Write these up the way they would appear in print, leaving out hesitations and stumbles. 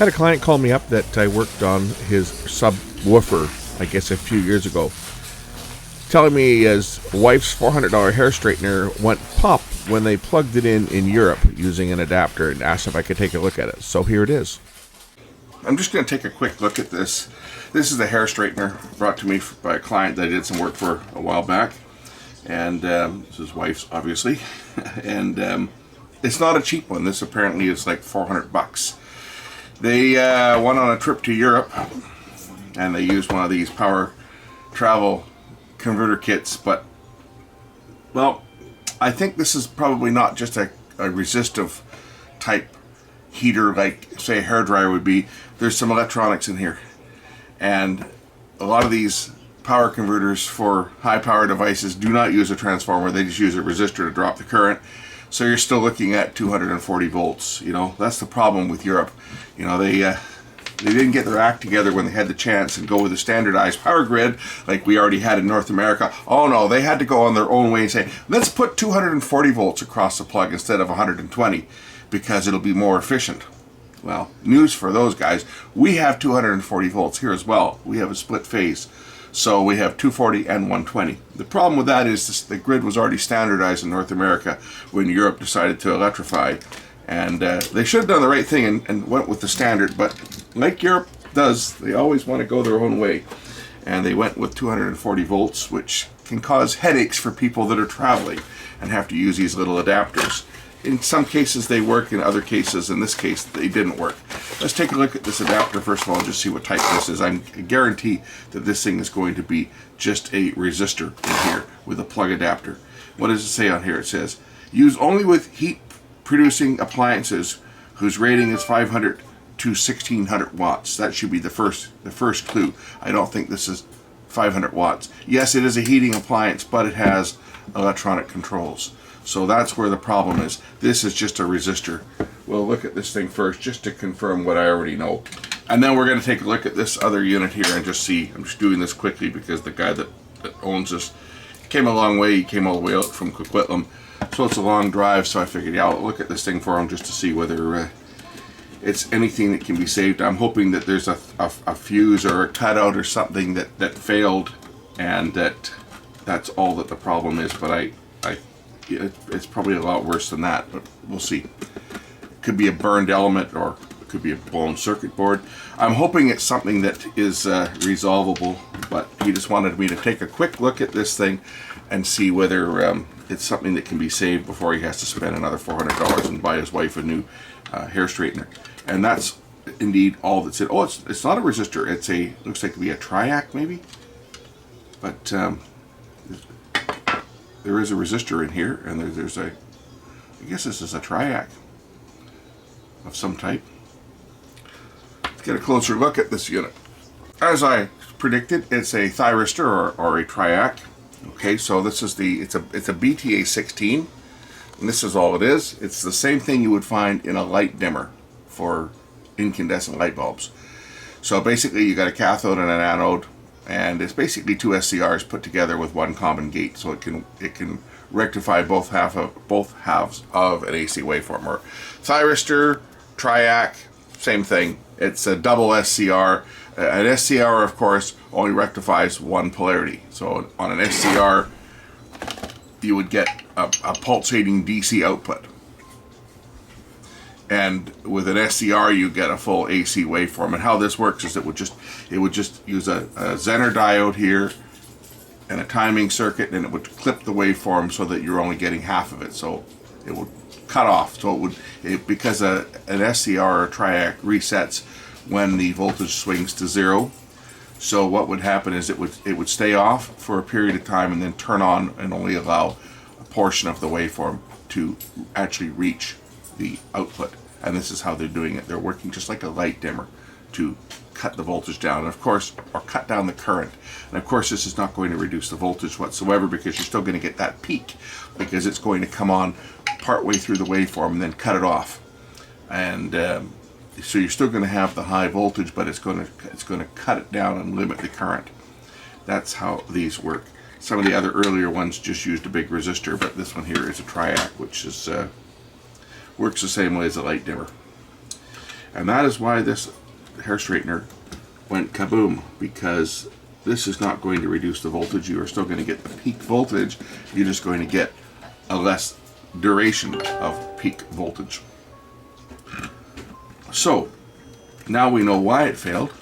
Had a client call me up that I worked on his subwoofer, I guess a few years ago, telling me his wife's $400 hair straightener went pop when they plugged it in Europe using an adapter, and asked if I could take a look at it. So here it is. I'm just going to take a quick look at this. This is the hair straightener brought to me by a client that I did some work for a while back. And this is his wife's, obviously. And it's not a cheap one. This apparently is like $400. They went on a trip to Europe, and they used one of these power travel converter kits. But, well, I think this is probably not just a resistive type heater like, say, a hairdryer would be. There's some electronics in here. And a lot of these power converters for high power devices do not use a transformer. They just use a resistor to drop the current. So you're still looking at 240 volts. You know, that's the problem with Europe. You know, they didn't get their act together when they had the chance and go with a standardized power grid like we already had in North America. Oh no, they had to go on their own way and say, let's put 240 volts across the plug instead of 120 because it'll be more efficient. Well, news for those guys. We have 240 volts here as well. We have a split phase. So we have 240 and 120. The problem with that is the grid was already standardized in North America when Europe decided to electrify. And they should have done the right thing and went with the standard. But like Europe does, they always want to go their own way. And they went with 240 volts, which can cause headaches for people that are traveling and have to use these little adapters. In some cases they work, in other cases, in this case, they didn't work. Let's take a look at this adapter first of all, just see what type this is. I guarantee that this thing is going to be just a resistor in here with a plug adapter. What does it say on here? It says, use only with heat producing appliances whose rating is 500 to 1600 watts. That should be the first clue. I don't think this is 500 watts. Yes, it is a heating appliance, but it has electronic controls. So that's where the problem is. This is just a resistor. We'll look at this thing first just to confirm what I already know. And then we're going to take a look at this other unit here and just see. I'm just doing this quickly because the guy that owns this came a long way. He came all the way out from Coquitlam. So it's a long drive, so I figured, yeah, I'll look at this thing for him just to see whether it's anything that can be saved. I'm hoping that there's a fuse or a cutout or something that failed, and that's all that the problem is. But it's probably a lot worse than that, but we'll see. It could be a burned element, or it could be a blown circuit board. I'm hoping it's something that is resolvable, but he just wanted me to take a quick look at this thing and see whether it's something that can be saved before he has to spend another $400 and buy his wife a new hair straightener. And that's indeed all that's it. Oh, it's not a resistor. It's looks like to be a triac maybe, but there is a resistor in here, and there's I guess this is a triac of some type. Let's get a closer look at this unit. As I predicted, it's a thyristor or a triac. Okay, so this is it's a BTA 16, and this is all it is. It's the same thing you would find in a light dimmer for incandescent light bulbs. So basically you got a cathode and an anode, and it's basically two SCRs put together with one common gate, so it can rectify both halves of an AC waveform. Or thyristor, triac, same thing. It's a double SCR. An SCR, of course, only rectifies one polarity. So on an SCR, you would get a pulsating DC output. And with an SCR, you get a full AC waveform. And how this works is it would just use a Zener diode here and a timing circuit, and it would clip the waveform so that you're only getting half of it. So it would cut off. So because an SCR or triac resets when the voltage swings to zero. So what would happen is it would stay off for a period of time and then turn on and only allow a portion of the waveform to actually reach the output. And this is how they're doing it. They're working just like a light dimmer to cut the voltage down, and of course, or cut down the current. And of course, this is not going to reduce the voltage whatsoever, because you're still going to get that peak, because it's going to come on partway through the waveform and then cut it off. And so you're still going to have the high voltage, but it's going to cut it down and limit the current. That's how these work. Some of the other earlier ones just used a big resistor, but this one here is a triac, which is works the same way as a light dimmer. And that is why this hair straightener went kaboom, because this is not going to reduce the voltage. You are still going to get the peak voltage. You're just going to get a less duration of peak voltage. So now we know why it failed.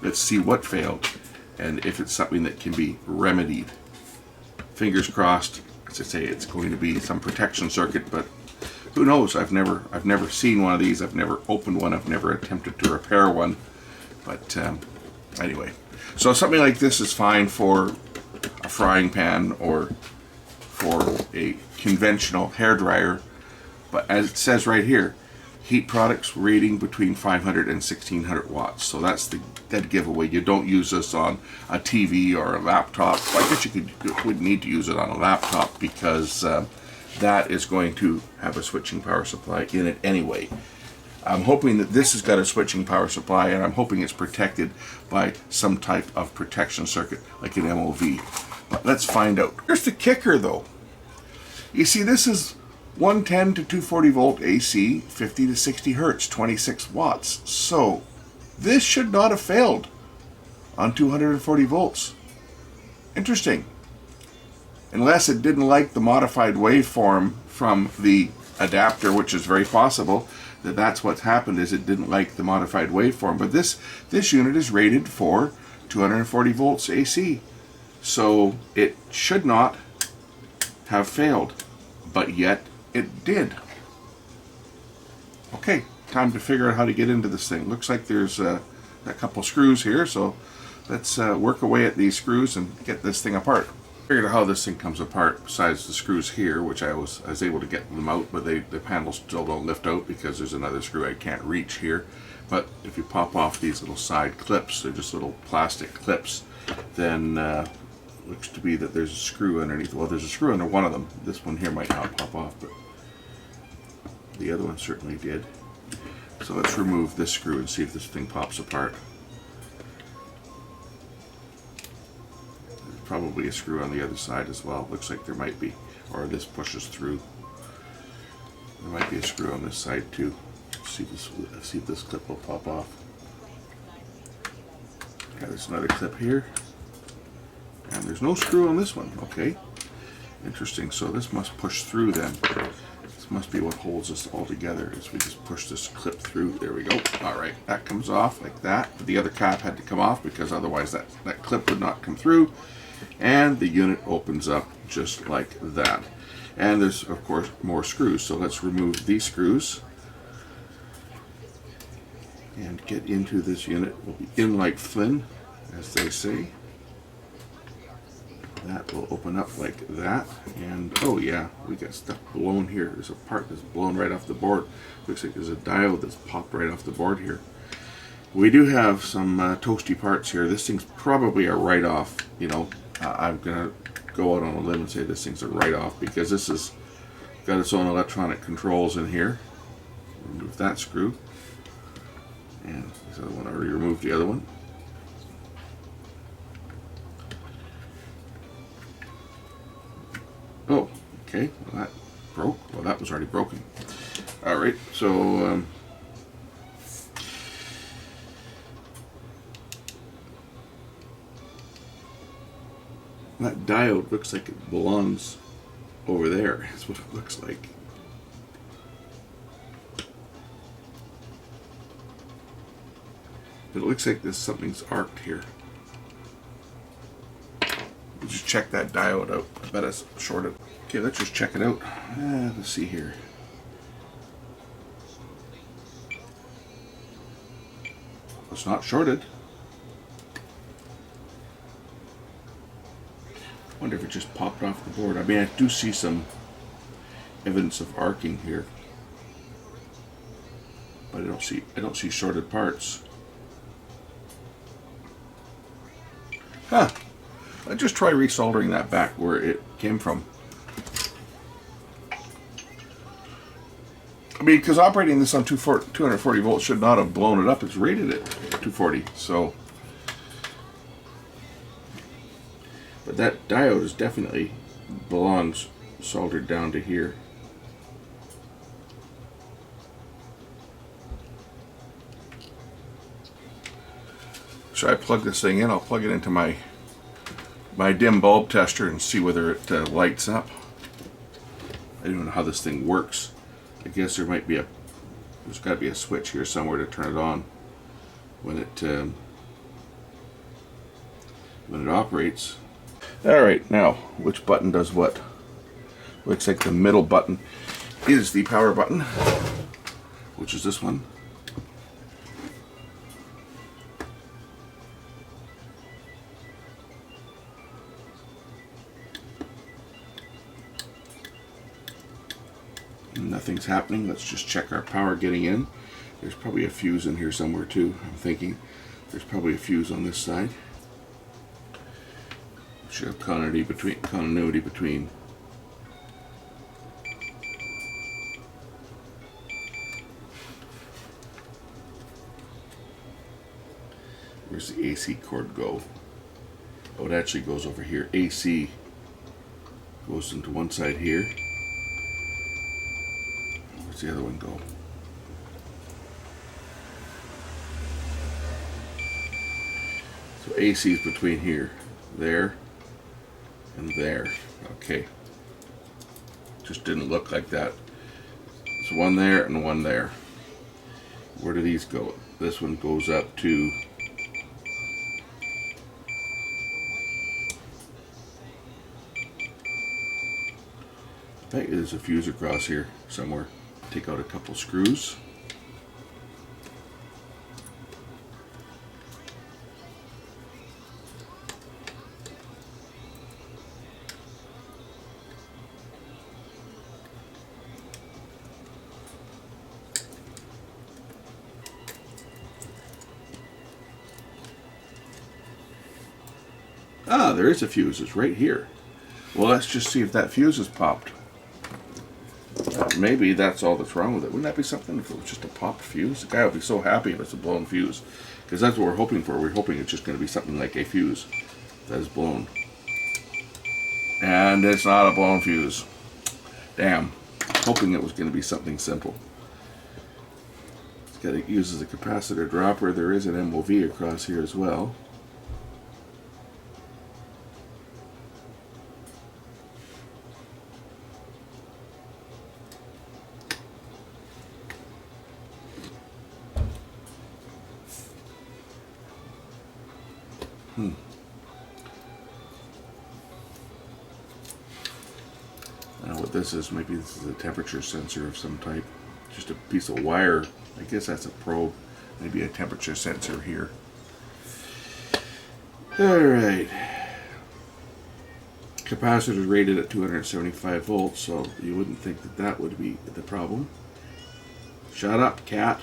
Let's see what failed and if it's something that can be remedied. Fingers crossed. As I say, it's going to be some protection circuit, but who knows? I've never seen one of these. I've never opened one. I've never attempted to repair one. But anyway, so something like this is fine for a frying pan or for a conventional hair dryer. But as it says right here, heat products rating between 500 and 1600 watts. So that's the dead giveaway. You don't use this on a TV or a laptop. Well, I guess you would need to use it on a laptop, because that is going to have a switching power supply in it anyway. I'm hoping that this has got a switching power supply, and I'm hoping it's protected by some type of protection circuit like an MOV. But let's find out. Here's the kicker though. You see, this is 110 to 240 volt AC, 50 to 60 hertz, 26 watts. So this should not have failed on 240 volts. Interesting. Unless it didn't like the modified waveform from the adapter, which is very possible that that's what's happened, is it didn't like the modified waveform. But this unit is rated for 240 volts AC. So it should not have failed, but yet it did. Okay, time to figure out how to get into this thing. Looks like there's a couple screws here, so let's work away at these screws and get this thing apart. Figured out how this thing comes apart besides the screws here, which I was able to get them out, but the panels still don't lift out because there's another screw I can't reach here. But if you pop off these little side clips, they're just little plastic clips, then looks to be that there's a screw underneath. Well, there's a screw under one of them. This one here might not pop off, but the other one certainly did. So let's remove this screw and see if this thing pops apart. There's probably a screw on the other side as well. Looks like there might be. Or this pushes through. There might be a screw on this side too. See if this clip will pop off. Yeah, there's another clip here. And there's no screw on this one. Okay. Interesting. So this must push through then. This must be what holds us all together, as we just push this clip through. There we go. Alright, that comes off like that. But the other cap had to come off because otherwise that clip would not come through. And the unit opens up just like that. And there's, of course, more screws. So let's remove these screws and get into this unit. We'll be in like Flynn, as they say. That will open up like that, and oh yeah, we got stuff blown here. There's a part that's blown right off the board. Looks like there's a diode that's popped right off the board here. We do have some toasty parts here. This thing's probably a write-off. You know, I'm gonna go out on a limb and say this thing's a write-off because this has got its own electronic controls in here. Remove that screw, and this other one, I already removed the other one. Oh, okay, well that broke. Well, that was already broken. Alright, so that diode looks like it belongs over there. That's what it looks like. But it looks like something's arced here. We'll just check that diode out. I bet it's shorted. Okay, let's just check it out. Let's see here. It's not shorted. I wonder if it just popped off the board. I mean, I do see some evidence of arcing here, but I don't see shorted parts. Huh. Let's just try resoldering that back where it came from. I mean, because operating this on 240 volts should not have blown it up. It's rated at 240, so. But that diode is definitely belongs soldered down to here. So I plug this thing in. I'll plug it into my dim bulb tester and see whether it lights up. I don't know how this thing works. I guess there's got to be a switch here somewhere to turn it on when it operates. All right, now which button does what? Looks like the middle button is the power button, which is this one. Nothing's happening. Let's just check our power getting in. There's probably a fuse in here somewhere too. I'm thinking there's probably a fuse on this side. Should have continuity between. Where's the AC cord go? Oh, it actually goes over here. AC goes into one side here. Where's the other one go? So AC is between here, there, and there. Okay. Just didn't look like that. There's one there and one there. Where do these go? This one goes up to I think there's a fuse across here somewhere. Take out a couple screws. Ah, there is a fuse. It's right here. Well, let's just see if that fuse is popped. Maybe that's all that's wrong with it. Wouldn't that be something if it was just a popped fuse? The guy would be so happy if it's a blown fuse. Because that's what we're hoping for. We're hoping it's just going to be something like a fuse that is blown. And it's not a blown fuse. Damn. Hoping it was going to be something simple. It uses a capacitor dropper. There is an MOV across here as well. I don't know what this is. Maybe this is a temperature sensor of some type. Just a piece of wire. I guess that's a probe. Maybe a temperature sensor here. Alright. Capacitor is rated at 275 volts, so you wouldn't think that that would be the problem. Shut up, cat.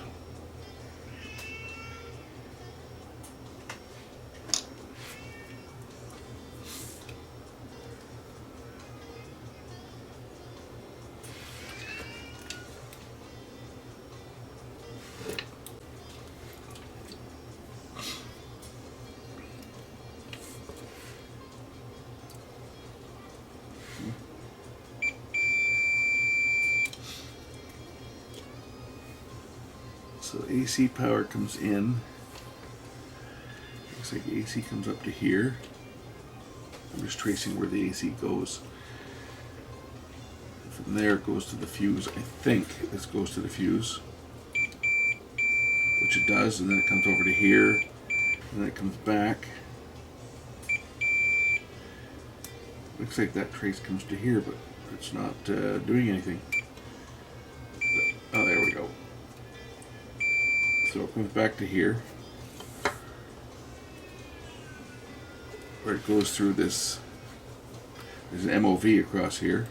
So AC power comes in. Looks like AC comes up to here. I'm just tracing where the AC goes. From there it goes to the fuse. I think this goes to the fuse, which it does, and then it comes over to here, and then it comes back. Looks like that trace comes to here, but it's not doing anything. Oh, there we go. So it comes back to here, where it goes through this. There's an MOV across here.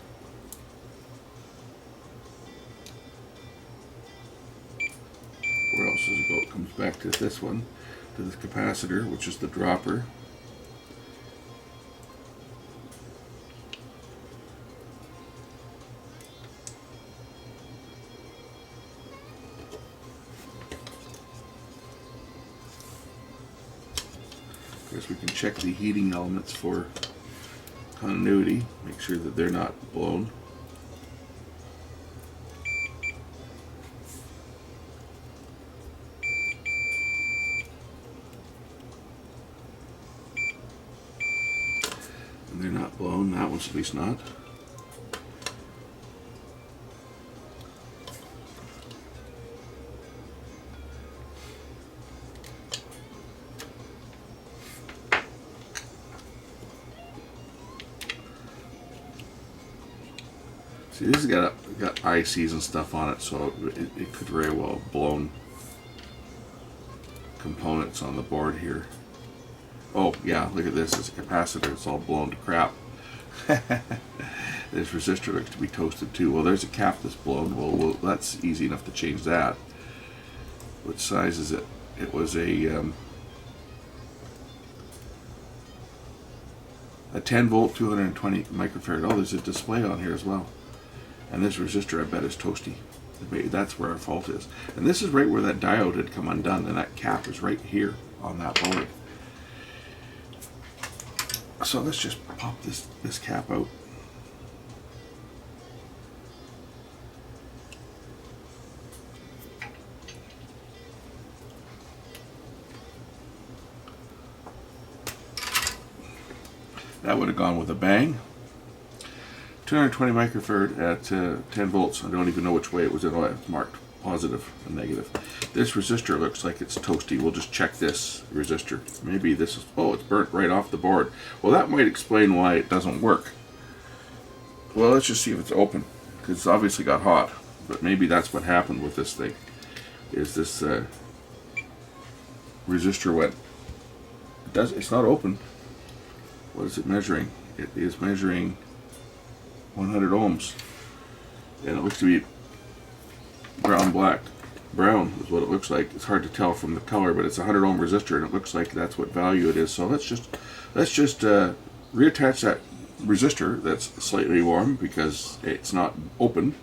Where else does it go? It comes back to this one, to this capacitor, which is the dropper. Of course, we can check the heating elements for continuity, make sure that they're not blown. not blown. That one's at least not. See, this has got ICs and stuff on it, so it could very well have blown components on the board here. Oh yeah, look at this. It's a capacitor. It's all blown to crap. This resistor looks to be toasted too. Well, there's a cap that's blown. Well, that's easy enough to change that. What size is it? It was a 10 volt, 220 microfarad. Oh, there's a display on here as well. And this resistor, I bet, is toasty. That's where our fault is. And this is right where that diode had come undone, and that cap is right here on that board. So let's just pop this cap out. That would have gone with a bang. 220 microfarad at 10 volts. I don't even know which way it was in. Oh, it's marked positive and negative. This resistor looks like it's toasty. We'll just check this resistor. Maybe this is, oh, it's burnt right off the board. Well, that might explain why it doesn't work. Well, let's just see if it's open, because it's obviously got hot. But maybe that's what happened with this thing, is this resistor went, it's not open. What is it measuring? It is measuring 100 ohms, and it looks to be brown is what it looks like. It's hard to tell from the color, but it's a 100 ohm resistor, and it looks like that's what value it is. So let's just reattach that resistor that's slightly warm because it's not open.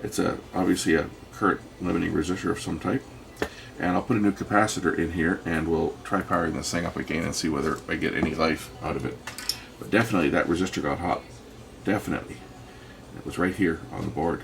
It's obviously a current limiting resistor of some type, and I'll put a new capacitor in here, and we'll try powering this thing up again and see whether I get any life out of it. But definitely that resistor got hot. Definitely. It was right here on the board.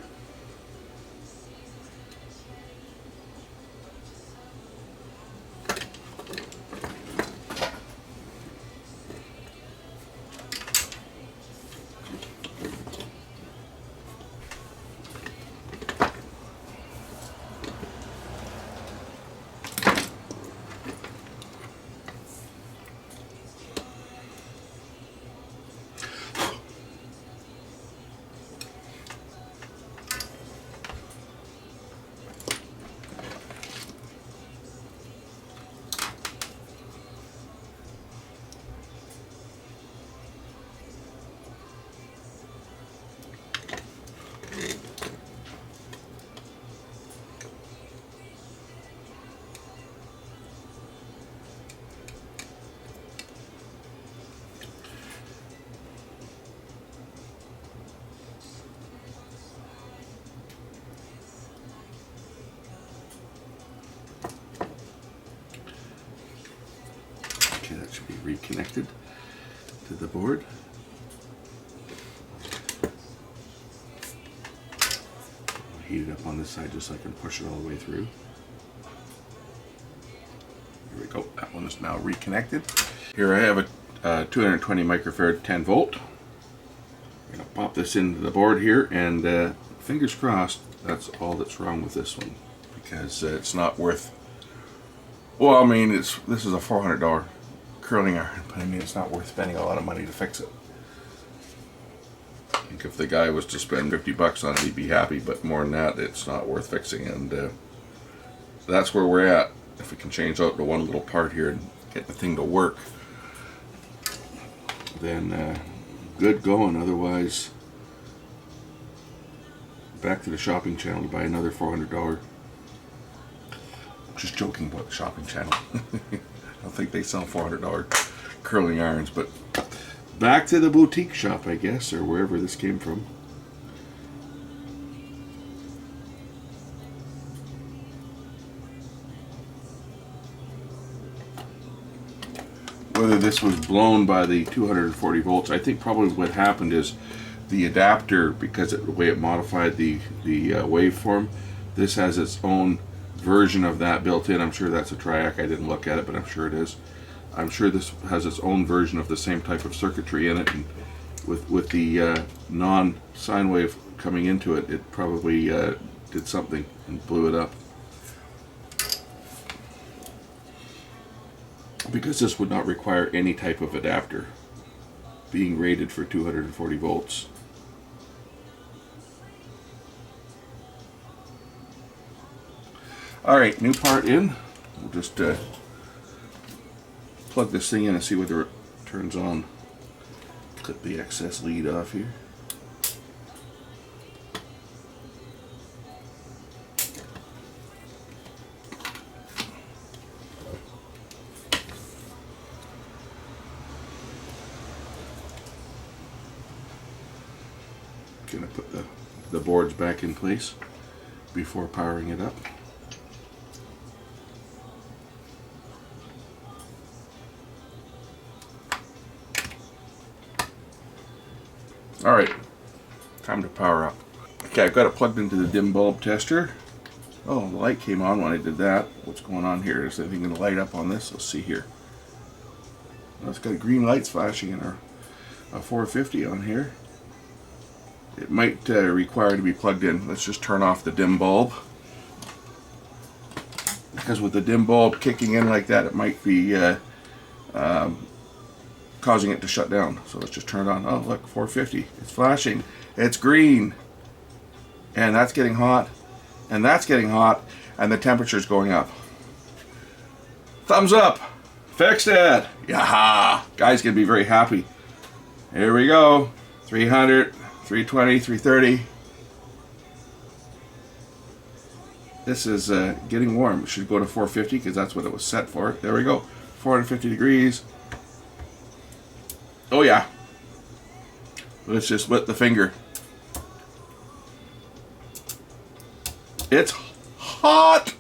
That should be reconnected to the board. I'll heat it up on this side just so I can push it all the way through. Here we go. That one is now reconnected. Here I have a 220 microfarad 10 volt. I'm going to pop this into the board here, and fingers crossed that's all that's wrong with this one, because it's not worth, well, I mean, this is a $400 curling iron, but I mean, it's not worth spending a lot of money to fix it. I think if the guy was to spend 50 bucks on it, he'd be happy, but more than that, it's not worth fixing. And that's where we're at. If we can change out the one little part here and get the thing to work, then good going. Otherwise, back to the shopping channel to buy another $400. Just joking about the shopping channel. I don't think they sell $400 curling irons, but back to the boutique shop, I guess, or wherever this came from. Whether this was blown by the 240 volts, I think probably what happened is the adapter, because the way it modified the waveform, this has its own version of that built in. I'm sure that's a triac. I didn't look at it, but I'm sure it is. I'm sure this has its own version of the same type of circuitry in it, and with the non-sine wave coming into it, it probably did something and blew it up. Because this would not require any type of adapter, being rated for 240 volts. Alright, new part in. We'll just plug this thing in and see whether it turns on. Clip the excess lead off here. Gonna put the boards back in place before powering it up. Alright, time to power up. Okay, I've got it plugged into the dim bulb tester. Oh, the light came on when I did that. What's going on here? Is anything going to light up on this? Let's see here. Well, it's got green lights flashing in our 450 on here. It might require to be plugged in. Let's just turn off the dim bulb. Because with the dim bulb kicking in like that, it might be causing it to shut down. So let's just turn it on. Oh, look, 450. It's flashing. It's green. And that's getting hot. And that's getting hot. And the temperature's going up. Thumbs up. Fixed it. Yaha. Guys gonna be very happy. Here we go. 300, 320, 330. This is getting warm. It should go to 450 because that's what it was set for. There we go. 450 degrees. Oh yeah. Let's just wet the finger. It's hot.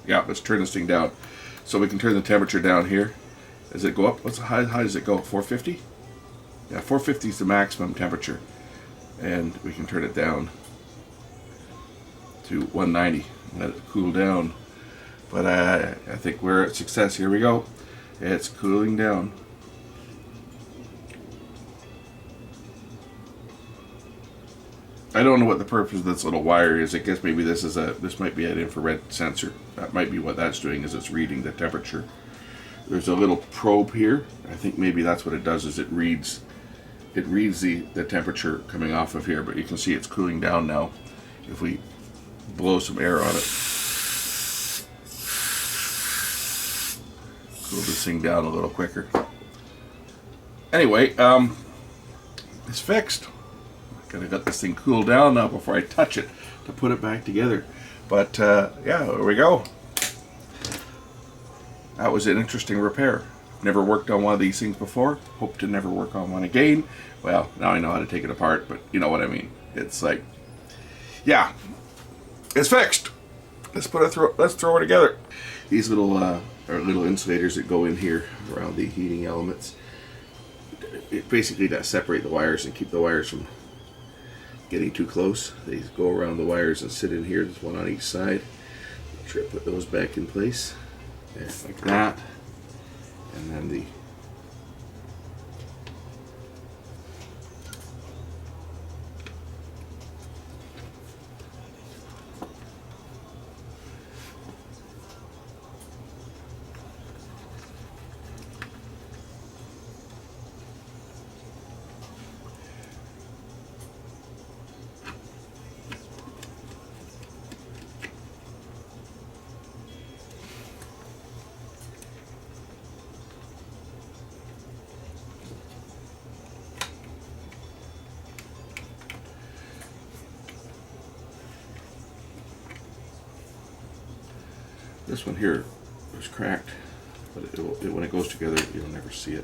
Yeah, let's turn this thing down. So we can turn the temperature down here. Does it go up? What's how high does it go? 450? Yeah, 450 is the maximum temperature. And we can turn it down to 190. Let it cool down. But I think we're at success. Here we go. It's cooling down. I don't know what the purpose of this little wire is. I guess maybe this might be an infrared sensor. That might be what that's doing, is it's reading the temperature. There's a little probe here. I think maybe that's what it does, is it reads the temperature coming off of here, but you can see it's cooling down now if we blow some air on it. Cool this thing down a little quicker. Anyway, it's fixed. Gotta get this thing cooled down now before I touch it to put it back together. But yeah, there we go. That was an interesting repair. Never worked on one of these things before. Hope to never work on one again. Well, now I know how to take it apart, but you know what I mean. It's like, yeah, it's fixed. Let's throw it together. These little are little insulators that go in here around the heating elements. It basically does separate the wires and keep the wires from getting too close. They go around the wires and sit in here. There's one on each side. Make sure I put those back in place. Yeah, like that. And then the this one here is cracked, but when it goes together, you'll never see it.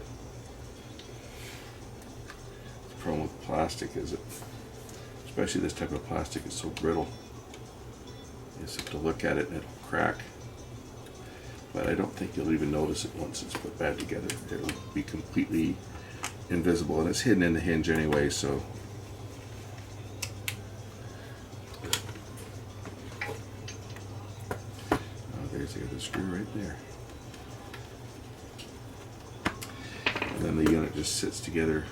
The problem with plastic is especially this type of plastic, is so brittle. You just have to look at it and it'll crack. But I don't think you'll even notice it once it's put back together. It'll be completely invisible, and it's hidden in the hinge anyway, so. There's the other screw right there. And then the unit just sits together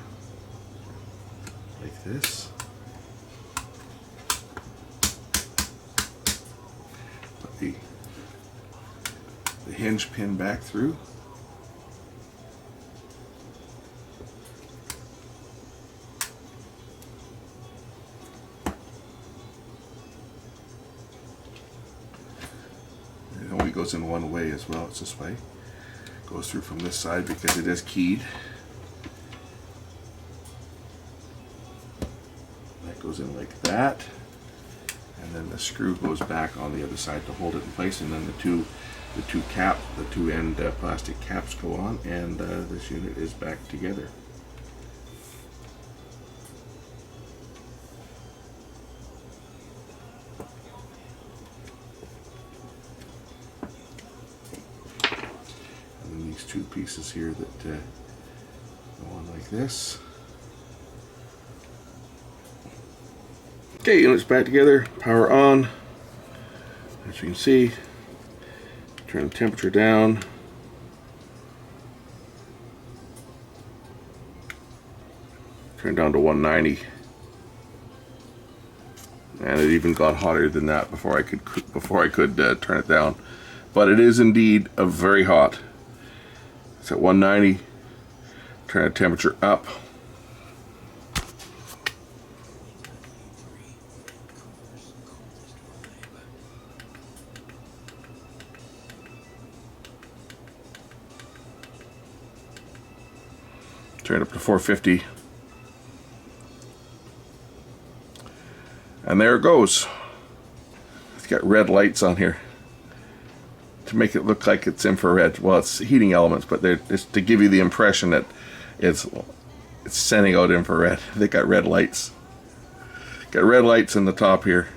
like this. Put the hinge pin back through. It only goes in one way as well. It's this way. Goes through from this side because it is keyed. That goes in like that, and then the screw goes back on the other side to hold it in place, and then the two end plastic caps go on, and this unit is back together. And then these two pieces here that go on like this. Okay, units back together, power on. As you can see, turn the temperature down. Turn down to 190. And it even got hotter than that before I could turn it down. But it is indeed very hot. It's at 190. Turn the temperature up. Turn it up to 450. And there it goes. It's got red lights on here to make it look like it's infrared. Well, it's heating elements, but it's to give you the impression that it's sending out infrared. They got red lights. Got red lights in the top here.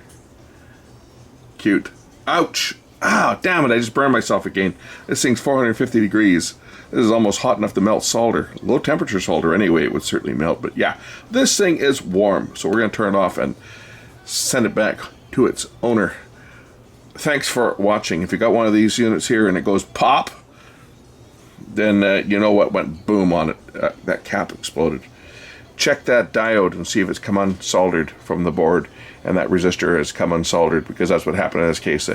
Cute. Ouch! Ah, damn it! I just burned myself again. This thing's 450 degrees. This is almost hot enough to melt solder. Low temperature solder anyway, it would certainly melt. But yeah, this thing is warm. So we're going to turn it off and send it back to its owner. Thanks for watching. If you got one of these units here and it goes pop, then you know what went boom on it. That cap exploded. Check that diode and see if it's come unsoldered from the board and that resistor has come unsoldered, because that's what happened in this case.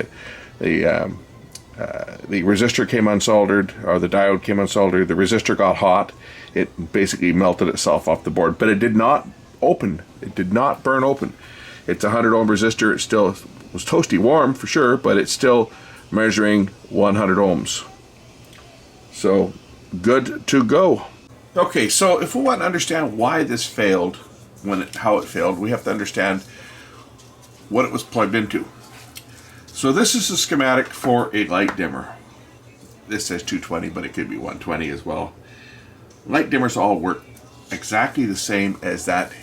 The resistor came unsoldered, or the diode came unsoldered. The resistor got hot. It basically melted itself off the board, but it did not open. It did not burn open. It's a 100 ohm resistor. It still was toasty warm for sure, but it's still measuring 100 ohms. So good to go. Okay, so if we want to understand why this failed, how it failed, we have to understand what it was plugged into. So this is a schematic for a light dimmer. This says 220, but it could be 120 as well. Light dimmers all work exactly the same as that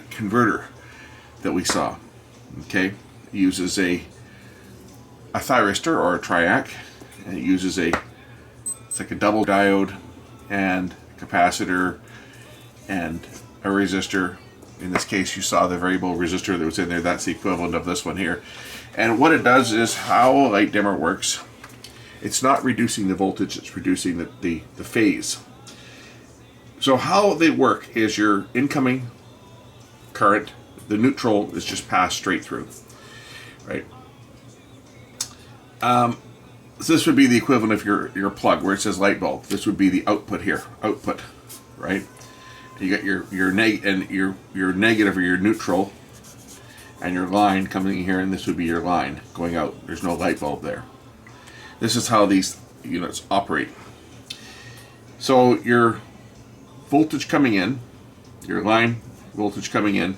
converter that we saw. Okay, it uses a thyristor or a triac, and it uses it's like a double diode and a capacitor and a resistor. In this case, you saw the variable resistor that was in there. That's the equivalent of this one here. And what it does is, how a light dimmer works, it's not reducing the voltage, it's reducing the phase. So how they work is your incoming current, the neutral is just passed straight through, right? So this would be the equivalent of your plug where it says light bulb. This would be the output here, output, right? You got your negative or your neutral, and your line coming in here, and this would be your line going out. There's no light bulb there. This is how these units operate. So your voltage coming in, your line voltage coming in,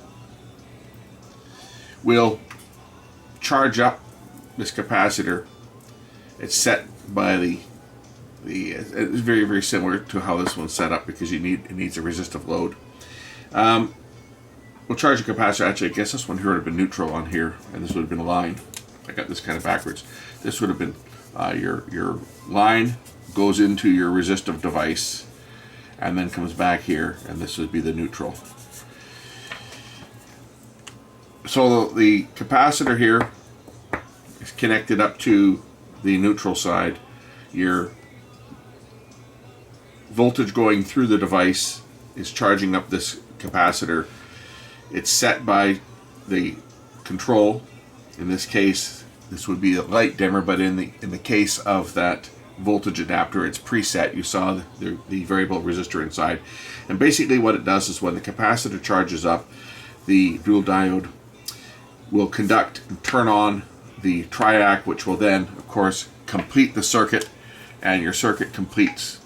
will charge up this capacitor. It's set by it's very, very similar to how this one's set up, because it needs a resistive load. We'll charge the capacitor. Actually, I guess this one here would have been neutral on here, and this would have been a line. I got this kind of backwards. This would have been your line goes into your resistive device, and then comes back here, and this would be the neutral. So the capacitor here is connected up to the neutral side. Your voltage going through the device is charging up this capacitor, It's set by the control. In this case, this would be a light dimmer, but in the case of that voltage adapter, it's preset. You saw the variable resistor inside. And basically what it does is when the capacitor charges up, the dual diode will conduct and turn on the triac, which will then, of course, complete the circuit, and your circuit completes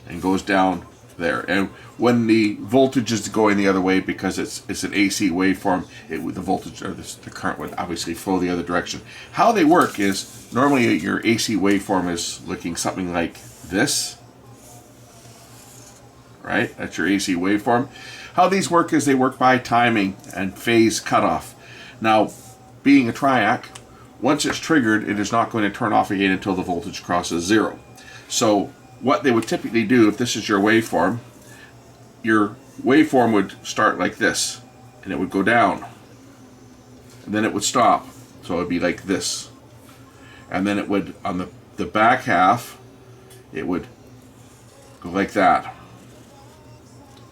and goes down there. And when the voltage is going the other way, because it's an AC waveform, the voltage or the current would obviously flow the other direction. How they work is normally your AC waveform is looking something like this, right? That's your AC waveform. How these work is they work by timing and phase cutoff. Now, being a triac, once it's triggered, it is not going to turn off again until the voltage crosses 0. So what they would typically do, if this is your waveform would start like this, and it would go down, and then it would stop. So it would be like this, and then it would, on the back half, it would go like that,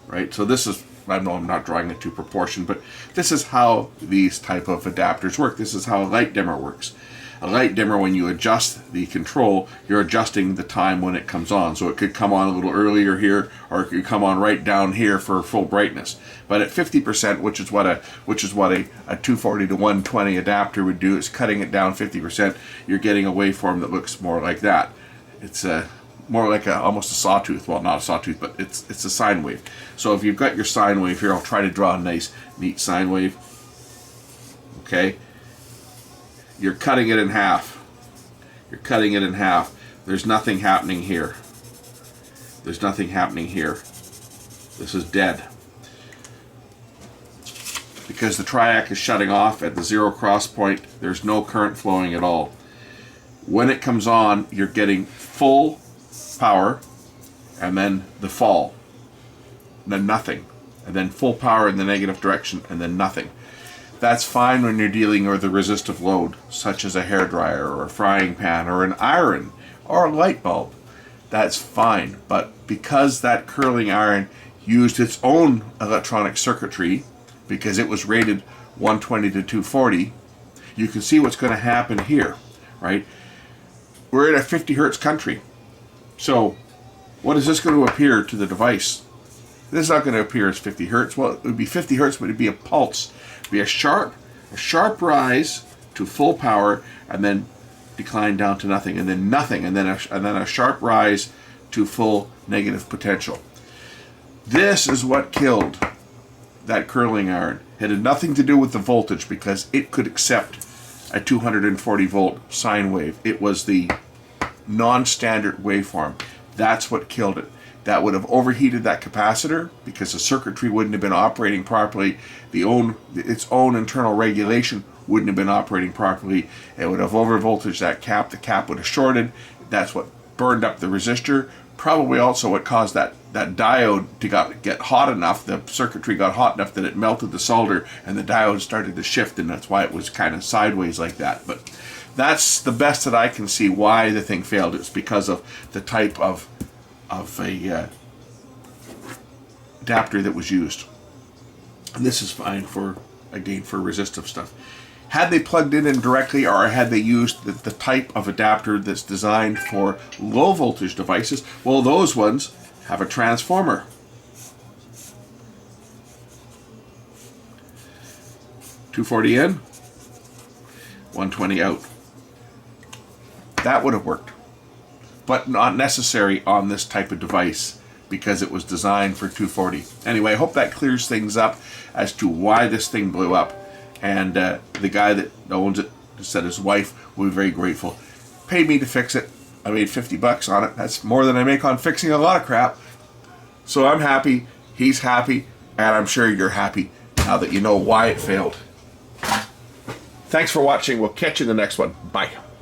right? So this is, I know I'm not drawing it to proportion, but this is how these type of adapters work. This is how a light dimmer works. A light dimmer, when you adjust the control, you're adjusting the time when it comes on. So it could come on a little earlier here, or it could come on right down here for full brightness. But at 50%, which is what a 240 to 120 adapter would do, is cutting it down 50%. You're getting a waveform that looks more like that. It's more like almost a sawtooth. Well, not a sawtooth, but it's a sine wave. So if you've got your sine wave here, I'll try to draw a nice, neat sine wave. Okay. You're cutting it in half. You're cutting it in half. There's nothing happening here. There's nothing happening here. This is dead. Because the triac is shutting off at the 0 cross point, there's no current flowing at all. When it comes on, you're getting full power, and then the fall, and then nothing, and then full power in the negative direction, and then nothing. That's fine when you're dealing with a resistive load, such as a hairdryer or a frying pan or an iron or a light bulb. That's fine. But because that curling iron used its own electronic circuitry, because it was rated 120 to 240, you can see what's going to happen here, right? We're in a 50 hertz country. So what is this going to appear to the device? This is not going to appear as 50 hertz. Well, it would be 50 hertz, but it would be a pulse. It would be a sharp rise to full power, and then decline down to nothing, and then nothing, and then a sharp rise to full negative potential. This is what killed that curling iron. It had nothing to do with the voltage, because it could accept a 240 volt sine wave. It was the non-standard waveform. That's what killed it. That would have overheated that capacitor, because the circuitry wouldn't have been operating properly. Its own internal regulation wouldn't have been operating properly. It would have overvoltaged that cap. The cap would have shorted. That's what burned up the resistor. Probably also what caused that diode to get hot enough, the circuitry got hot enough that it melted the solder, and the diode started to shift, and that's why it was kind of sideways like that. But that's the best that I can see why the thing failed. It's because of the type of a adapter that was used. And this is fine for resistive stuff. Had they plugged it in directly, or had they used the type of adapter that's designed for low voltage devices, well, those ones have a transformer. $240 in, $120 out. That would have worked, but not necessary on this type of device, because it was designed for 240. Anyway, I hope that clears things up as to why this thing blew up. And the guy that owns it said his wife will be very grateful. Paid me to fix it. I made $50 on it. That's more than I make on fixing a lot of crap. So I'm happy, he's happy, and I'm sure you're happy now that you know why it failed. Thanks for watching. We'll catch you in the next one. Bye.